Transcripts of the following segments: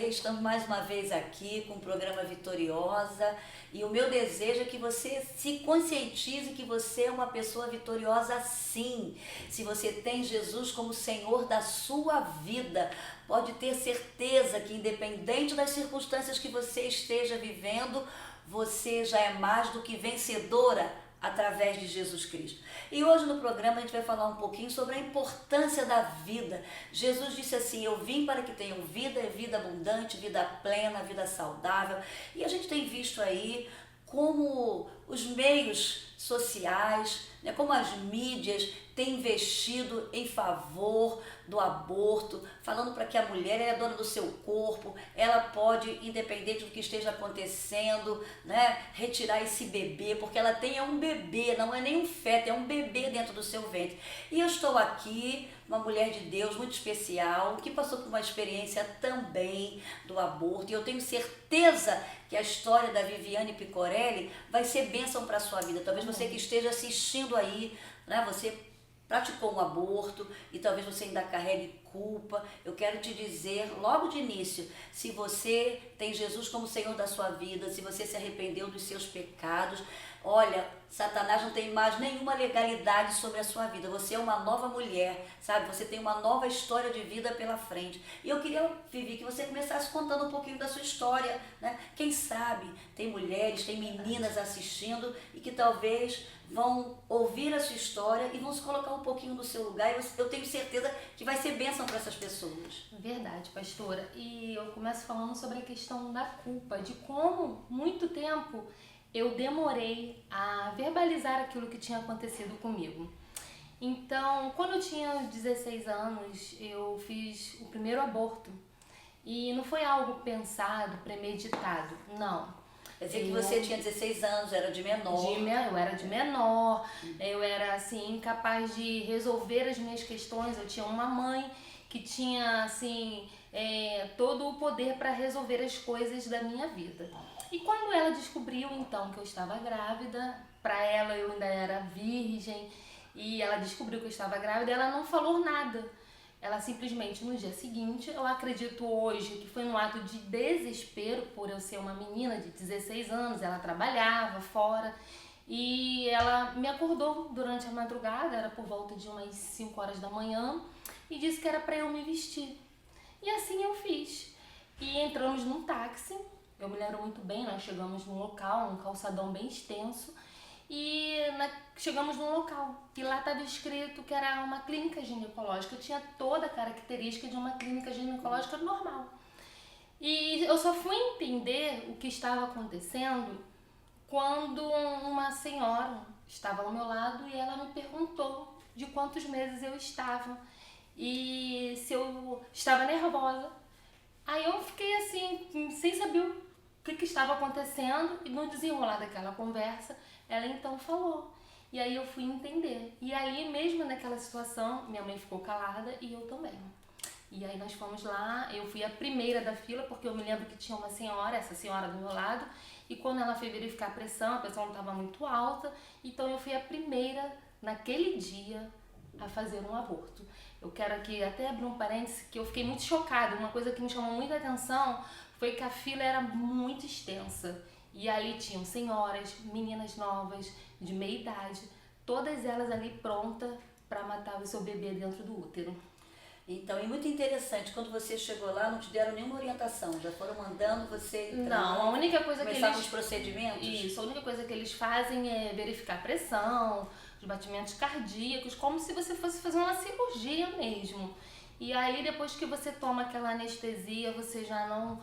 prazer, estamos mais uma vez aqui com o programa Vitoriosa e o meu desejo é que você se conscientize que você é uma pessoa vitoriosa sim. Se você tem Jesus como Senhor da sua vida, pode ter certeza que independente das circunstâncias que você esteja vivendo, você já é mais do que vencedora através de Jesus Cristo. E hoje no programa a gente vai falar um pouquinho sobre a importância da vida. Jesus disse assim: eu vim para que tenham vida, vida abundante, vida plena, vida saudável. E a gente tem visto aí como os meios sociais, né, como as mídias têm investido em favor do aborto, falando para que a mulher é dona do seu corpo, ela pode, independente do que esteja acontecendo, né, retirar esse bebê, porque ela tem um bebê, não é nem um feto, é um bebê dentro do seu ventre. E eu estou aqui, uma mulher de Deus muito especial, que passou por uma experiência também do aborto, e eu tenho certeza que a história da Viviane Picorelli vai ser bênção para a sua vida. Talvez você que esteja assistindo aí, né, você praticou um aborto e talvez você ainda carregue culpa. Eu quero te dizer logo de início, se você tem Jesus como Senhor da sua vida, se você se arrependeu dos seus pecados, olha, Satanás não tem mais nenhuma legalidade sobre a sua vida. Você é uma nova mulher, sabe? Você tem uma nova história de vida pela frente. E eu queria, Vivi, que você começasse contando um pouquinho da sua história, né? Quem sabe tem mulheres, tem meninas assistindo e que talvez vão ouvir a sua história e vão se colocar um pouquinho no seu lugar. E eu tenho certeza que vai ser bênção para essas pessoas. Verdade, pastora. E eu começo falando sobre a questão da culpa, de como muito tempo eu demorei a verbalizar aquilo que tinha acontecido comigo. Então, quando eu tinha 16 anos, eu fiz o primeiro aborto. E não foi algo pensado, premeditado, não. Quer dizer que você tinha 16 anos, era de menor. Eu era de menor, eu era assim, incapaz de resolver as minhas questões. Eu tinha uma mãe que tinha assim, todo o poder para resolver as coisas da minha vida. E quando ela descobriu então que eu estava grávida, para ela eu ainda era virgem, e ela descobriu que eu estava grávida, ela não falou nada. Ela simplesmente no dia seguinte, eu acredito hoje que foi um ato de desespero por eu ser uma menina de 16 anos, ela trabalhava fora e ela me acordou durante a madrugada, era por volta de umas 5 horas da manhã, e disse que era para eu me vestir. E assim eu fiz. E entramos num táxi, eu me lembro muito bem, nós chegamos num local, um calçadão bem extenso, e chegamos num local e lá estava escrito que era uma clínica ginecológica. Eu tinha toda a característica de uma clínica ginecológica normal. E eu só fui entender o que estava acontecendo quando uma senhora estava ao meu lado e ela me perguntou de quantos meses eu estava e se eu estava nervosa. Aí eu fiquei assim, sem saber o que estava acontecendo, e no desenrolar daquela conversa, ela então falou. E aí eu fui entender. E aí, mesmo naquela situação, minha mãe ficou calada e eu também. E aí nós fomos lá, eu fui a primeira da fila, porque eu me lembro que tinha uma senhora, essa senhora do meu lado, e quando ela foi verificar a pressão estava muito alta, então eu fui a primeira, naquele dia, a fazer um aborto. Eu quero aqui até abrir um parêntese, que eu fiquei muito chocada. Uma coisa que me chamou muita atenção foi que a fila era muito extensa. E ali tinham senhoras, meninas novas, de meia idade, todas elas ali prontas para matar o seu bebê dentro do útero. Então, e muito interessante, quando você chegou lá, não te deram nenhuma orientação, já foram mandando você entrar. Não, a única coisa que eles... os procedimentos? Isso, a única coisa que eles fazem é verificar a pressão, os batimentos cardíacos, como se você fosse fazer uma cirurgia mesmo. E aí, depois que você toma aquela anestesia, você já não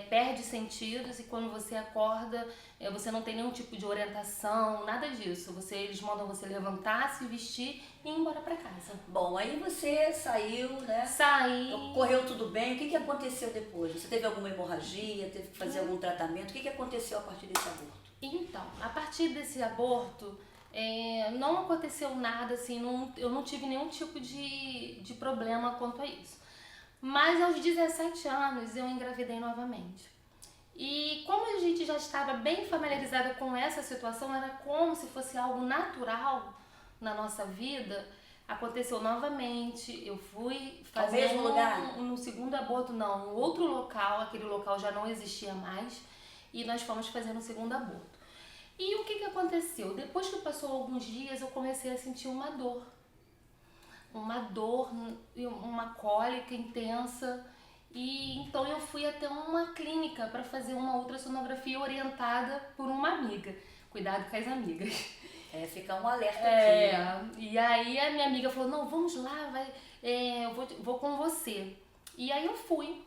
perde sentidos, e quando você acorda, você não tem nenhum tipo de orientação, nada disso. Eles mandam você levantar, se vestir e ir embora pra casa. Bom, aí você saiu, né? Saí. Correu tudo bem. O que aconteceu depois? Você teve alguma hemorragia? Teve que fazer algum tratamento? O que aconteceu a partir desse aborto? Então, a partir desse aborto, não aconteceu nada, assim, eu não tive nenhum tipo de problema quanto a isso. Mas aos 17 anos eu engravidei novamente. E como a gente já estava bem familiarizada com essa situação, era como se fosse algo natural na nossa vida, Aconteceu novamente, eu fui fazer Ao mesmo lugar? no segundo aborto, não, em outro local, aquele local já não existia mais, e nós fomos fazer um segundo aborto. E o que aconteceu? Depois que passou alguns dias, eu comecei a sentir uma dor, uma cólica intensa, e então eu fui até uma clínica para fazer uma ultrassonografia orientada por uma amiga. Cuidado com as amigas. Fica um alerta aqui. E aí a minha amiga falou, não, vamos lá, eu vou com você. E aí eu fui.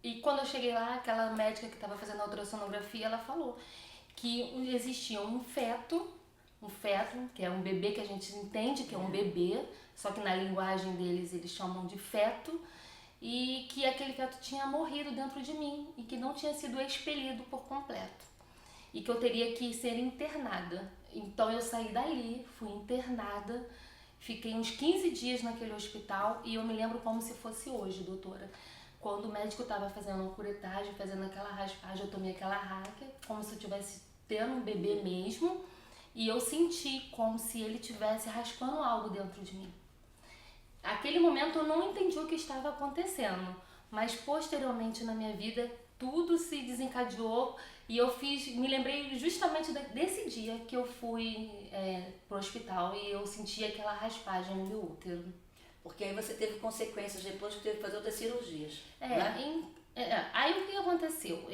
E quando eu cheguei lá, aquela médica que estava fazendo a ultrassonografia, ela falou que existia um feto, que é um bebê que a gente entende que é um bebê, só que na linguagem deles eles chamam de feto, e que aquele feto tinha morrido dentro de mim e que não tinha sido expelido por completo. E que eu teria que ser internada. Então eu saí dali, fui internada, fiquei uns 15 dias naquele hospital e eu me lembro como se fosse hoje, doutora. Quando o médico estava fazendo uma curetagem, fazendo aquela raspagem, eu tomei aquela raquia, como se eu estivesse tendo um bebê mesmo, e eu senti como se ele estivesse raspando algo dentro de mim. Naquele momento eu não entendi o que estava acontecendo, mas posteriormente na minha vida tudo se desencadeou e eu me lembrei justamente desse dia que eu fui pro hospital e eu senti aquela raspagem no meu útero. Porque aí você teve consequências depois que teve que fazer outras cirurgias. Aí o que aconteceu?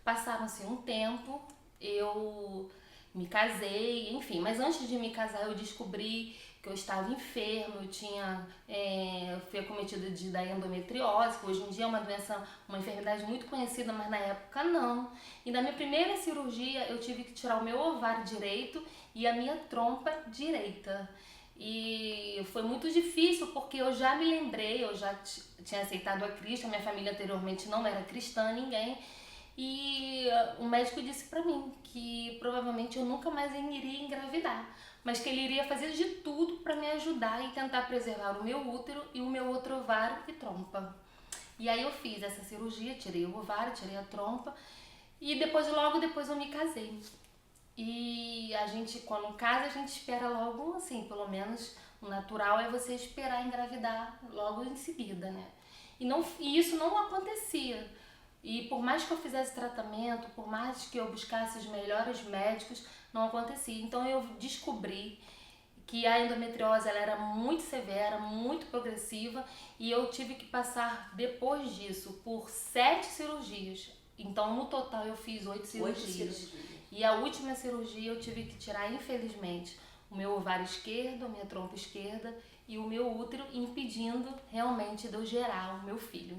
Passaram-se um tempo, eu me casei, enfim, mas antes de me casar eu descobri que eu estava enferma, eu fui acometida da endometriose, que hoje em dia é uma doença, uma enfermidade muito conhecida, mas na época não. E na minha primeira cirurgia eu tive que tirar o meu ovário direito e a minha trompa direita. E foi muito difícil porque eu já me lembrei, eu já tinha aceitado a Cristo, a minha família anteriormente não era cristã, ninguém. E o médico disse pra mim que provavelmente eu nunca mais iria engravidar, mas que ele iria fazer de tudo para me ajudar e tentar preservar o meu útero e o meu outro ovário e trompa. E aí eu fiz essa cirurgia, tirei o ovário, tirei a trompa e logo depois eu me casei. E a gente, quando casa, a gente espera logo, assim, pelo menos o natural é você esperar engravidar logo em seguida, né? E isso não acontecia. E por mais que eu fizesse tratamento, por mais que eu buscasse os melhores médicos, não acontecia. Então eu descobri que a endometriose ela era muito severa, muito progressiva e eu tive que passar depois disso por 7 cirurgias. Então no total eu fiz 8 cirurgias. E a última cirurgia eu tive que tirar, infelizmente, o meu ovário esquerdo, a minha trompa esquerda e o meu útero, impedindo realmente de eu gerar o meu filho.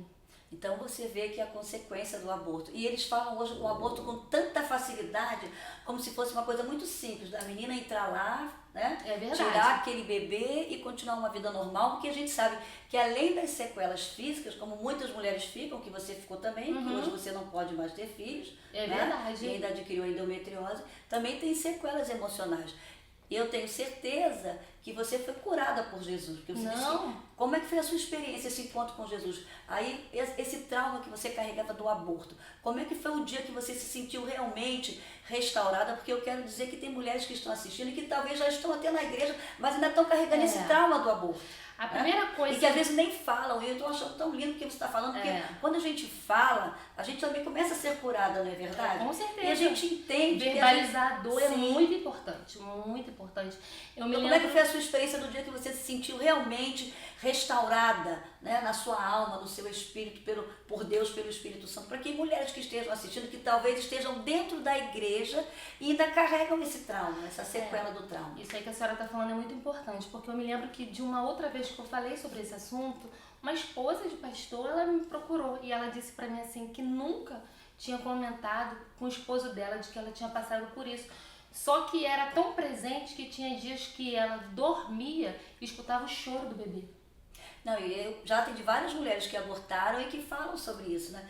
Então você vê que é a consequência do aborto. E eles falam hoje o aborto com tanta facilidade, como se fosse uma coisa muito simples, da menina entrar lá, né? É verdade. Tirar aquele bebê e continuar uma vida normal, porque a gente sabe que além das sequelas físicas, como muitas mulheres ficam, que você ficou também, que hoje você não pode mais ter filhos, é né? Verdade. E ainda adquiriu a endometriose, também tem sequelas emocionais. Eu tenho certeza que você foi curada por Jesus. Porque você disse que, como é que foi a sua experiência, esse encontro com Jesus? Aí, esse trauma que você carregava do aborto, como é que foi o dia que você se sentiu realmente restaurada? Porque eu quero dizer que tem mulheres que estão assistindo e que talvez já estão até na igreja, mas ainda estão carregando esse trauma do aborto. A primeira coisa... E que às vezes nem falam, e eu estou achando tão lindo o que você está falando, porque quando a gente fala, a gente também começa a ser curada, não é verdade? Com certeza. E a gente entende. Verbalizar a dor é muito importante, muito importante. Então, como é que foi a sua experiência do dia que você se sentiu realmente restaurada, né, na sua alma, no seu espírito, por Deus, pelo Espírito Santo? Para que mulheres que estejam assistindo, que talvez estejam dentro da igreja e ainda carregam esse trauma, essa sequela do trauma. Isso aí que a senhora está falando é muito importante, porque eu me lembro que de uma outra vez que eu falei sobre esse assunto, uma esposa de pastor, ela me procurou e ela disse para mim assim que nunca tinha comentado com o esposo dela de que ela tinha passado por isso. Só que era tão presente que tinha dias que ela dormia e escutava o choro do bebê. Não, e eu já atendi várias mulheres que abortaram e que falam sobre isso, né?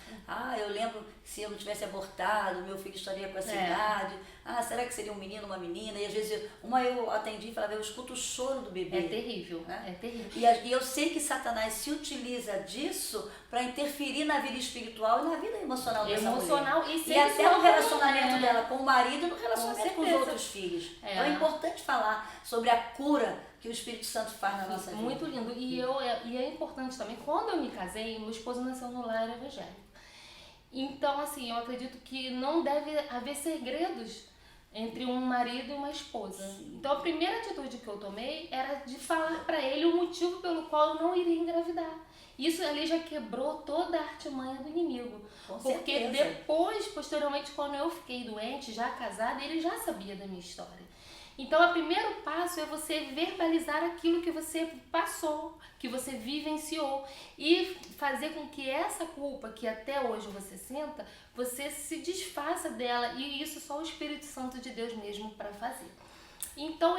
Eu lembro que se eu não tivesse abortado, meu filho estaria com essa idade, ah, será que seria um menino, uma menina? E às vezes, uma eu atendi e falava, eu escuto o choro do bebê. É terrível, né? É terrível. E eu sei que Satanás se utiliza disso para interferir na vida espiritual e na vida emocional dessa mulher. E até no relacionamento dela com o marido e no relacionamento com os outros filhos. Então é importante falar sobre a cura que o Espírito Santo faz na nossa vida. Muito lindo. E é importante também, quando eu me casei, meu esposo nasceu no lar evangélico. Então, assim, eu acredito que não deve haver segredos entre um marido e uma esposa. Sim. Então, a primeira atitude que eu tomei era de falar para ele o motivo pelo qual eu não iria engravidar. Isso ali já quebrou toda a artimanha do inimigo. Porque depois, posteriormente, quando eu fiquei doente, já casada, ele já sabia da minha história. Então, o primeiro passo é você verbalizar aquilo que você passou, que você vivenciou e fazer com que essa culpa que até hoje você sinta, você se desfaça dela, e isso só o Espírito Santo de Deus mesmo para fazer. Então,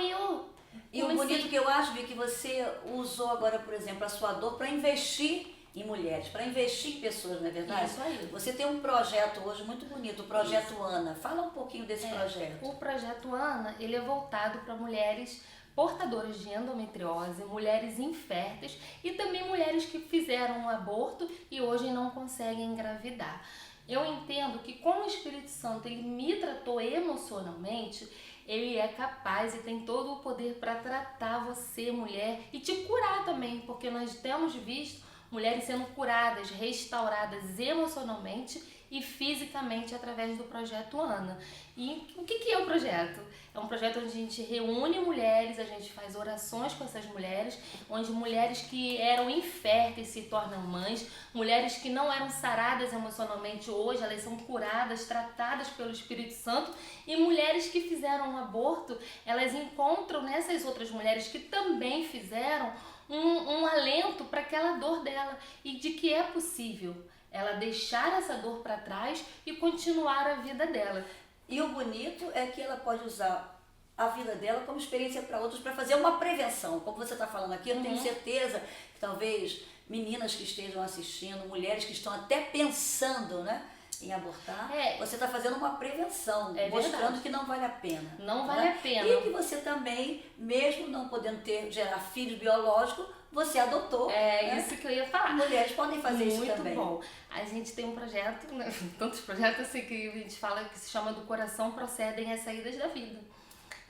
E o bonito que eu acho, Vi, que você usou agora, por exemplo, a sua dor para investir em mulheres, para investir em pessoas, não é verdade? Isso aí. Você tem um projeto hoje muito bonito, o Projeto Ana. Fala um pouquinho desse projeto. O Projeto Ana, ele é voltado para mulheres portadoras de endometriose, mulheres inférteis e também mulheres que fizeram um aborto e hoje não conseguem engravidar. Eu entendo que como o Espírito Santo ele me tratou emocionalmente, ele é capaz e tem todo o poder para tratar você, mulher, e te curar também, porque nós temos visto mulheres sendo curadas, restauradas emocionalmente e fisicamente através do Projeto Ana. E o que é o projeto? É um projeto onde a gente reúne mulheres, a gente faz orações com essas mulheres, onde mulheres que eram inférteis se tornam mães, mulheres que não eram saradas emocionalmente hoje, elas são curadas, tratadas pelo Espírito Santo, e mulheres que fizeram um aborto, elas encontram nessas outras mulheres que também fizeram um alento para aquela dor dela e de que é possível ela deixar essa dor para trás e continuar a vida dela. E o bonito é que ela pode usar a vida dela como experiência para outros, para fazer uma prevenção. Como você está falando aqui, eu tenho certeza que talvez meninas que estejam assistindo, mulheres que estão até pensando, né, em abortar, você está fazendo uma prevenção, mostrando que não vale a pena. Não vale a pena. E que você também, mesmo não podendo gerar filhos biológicos, você adotou. Isso que eu ia falar. Mulheres podem fazer isso também. Muito bom. A gente tem um projeto, né, tantos projetos assim que a gente fala que se chama Do Coração Procedem as Saídas da Vida,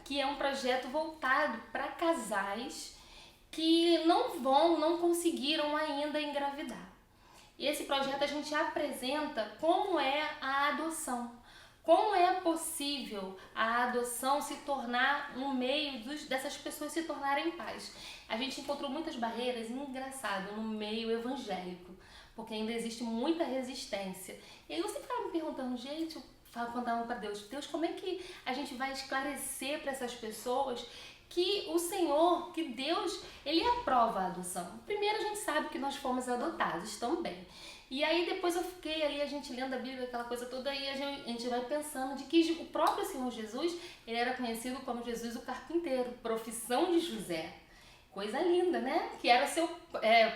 que é um projeto voltado para casais que não conseguiram ainda engravidar. E esse projeto a gente apresenta como é a adoção. Como é possível a adoção se tornar um meio dessas pessoas se tornarem pais. A gente encontrou muitas barreiras, engraçado, no meio evangélico, porque ainda existe muita resistência. E aí eu sempre ficava me perguntando, gente, eu contava para Deus, como é que a gente vai esclarecer para essas pessoas que o Senhor, que Deus, Ele aprova a adoção. Primeiro a gente sabe que nós fomos adotados também. E aí depois eu fiquei ali, a gente lendo a Bíblia, aquela coisa toda, e a gente vai pensando de que o próprio Senhor Jesus, Ele era conhecido como Jesus o Carpinteiro, profissão de José. Coisa linda, né? Que era seu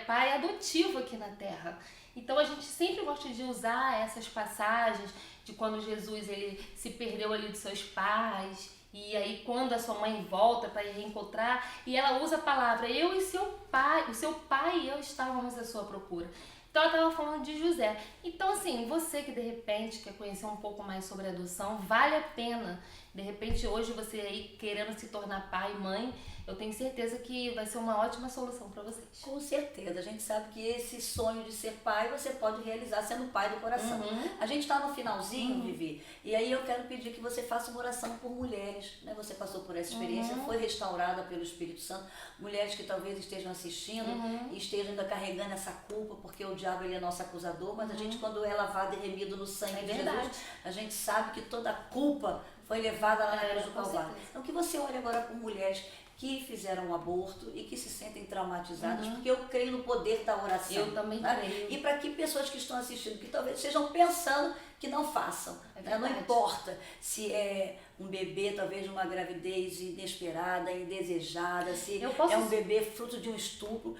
pai adotivo aqui na Terra. Então a gente sempre gosta de usar essas passagens de quando Jesus ele se perdeu ali dos seus pais, e aí quando a sua mãe volta para reencontrar, e ela usa a palavra eu e seu pai, o seu pai e eu estávamos à sua procura. Então ela estava falando de José. Então assim, você que de repente quer conhecer um pouco mais sobre adoção, vale a pena. De repente hoje você aí querendo se tornar pai, mãe, eu tenho certeza que vai ser uma ótima solução para vocês. Com certeza, a gente sabe que esse sonho de ser pai você pode realizar sendo pai do coração. A gente está no finalzinho, Vivi, e aí eu quero pedir que você faça uma oração por mulheres, né? Você passou por essa experiência, foi restaurada pelo Espírito Santo, mulheres que talvez estejam assistindo e estejam ainda carregando essa culpa, porque o diabo ele é nosso acusador, mas a gente quando é lavado e remido no sangue de Jesus, a gente sabe que toda a culpa foi levada lá na cruz do Calvário. Então que você olhe agora por mulheres que fizeram um aborto e que se sentem traumatizadas, porque eu creio no poder da oração. Eu também creio. E para que pessoas que estão assistindo, que talvez estejam pensando que não façam. É Não importa se é um bebê, talvez de uma gravidez inesperada, indesejada, se é um bebê fruto de um estupro.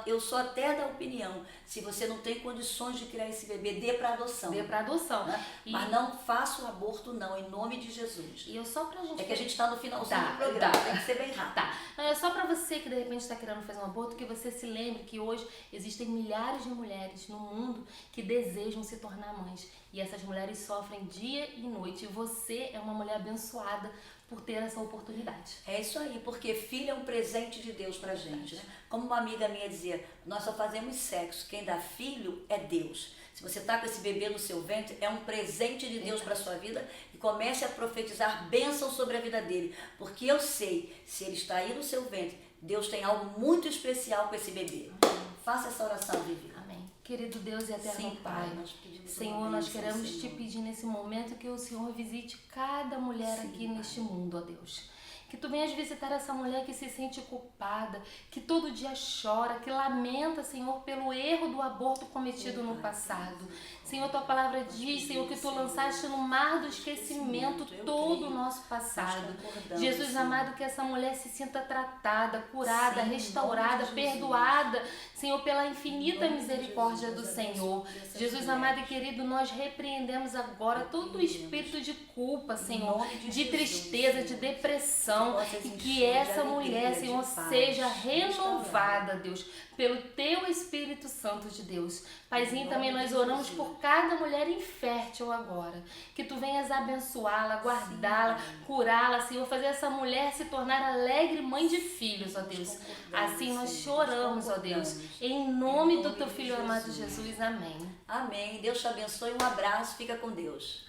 Eu sou até da opinião, se você não tem condições de criar esse bebê, dê para adoção. Dê para adoção. Né? Mas não faça o aborto não, em nome de Jesus. E eu só pra gente... É que a gente está no finalzinho do programa, tem que ser bem rápido. Tá. Não, é só para você que de repente está querendo fazer um aborto, que você se lembre que hoje existem milhares de mulheres no mundo que desejam se tornar mães. E essas mulheres sofrem dia e noite. E você é uma mulher abençoada por ter essa oportunidade. É isso aí, porque filho é um presente de Deus pra gente, né? Como uma amiga minha dizia, nós só fazemos sexo, quem dá filho é Deus. Se você está com esse bebê no seu ventre, é um presente de Deus para a sua vida, e comece a profetizar bênção sobre a vida dele, porque eu sei, se ele está aí no seu ventre, Deus tem algo muito especial com esse bebê. Faça essa oração, Vivi. Amém. Querido Deus e eterno Sim, Pai, Senhor, nós queremos te pedir nesse momento que o Senhor visite cada mulher aqui neste mundo, ó Deus. Que tu venhas visitar essa mulher que se sente culpada, que todo dia chora, que lamenta, Senhor, pelo erro do aborto cometido no passado. Senhor, tua palavra diz, Senhor, que tu lançaste no mar do esquecimento todo o nosso passado. Jesus amado, que essa mulher se sinta tratada, curada, restaurada, perdoada, Senhor, pela infinita misericórdia do Senhor. Jesus amado e querido, nós repreendemos agora todo o espírito de culpa, Senhor, de tristeza, de depressão, e que essa mulher, Senhor, seja renovada, Deus, pelo teu Espírito Santo de Deus. Paizinho, também nós oramos por cada mulher infértil agora, que tu venhas abençoá-la, guardá-la, curá-la, Senhor, fazer essa mulher se tornar alegre mãe de filhos, ó Deus. Assim nós choramos, ó Deus, em nome do teu Filho amado Jesus. Amém. Amém. Deus te abençoe. Um abraço. Fica com Deus.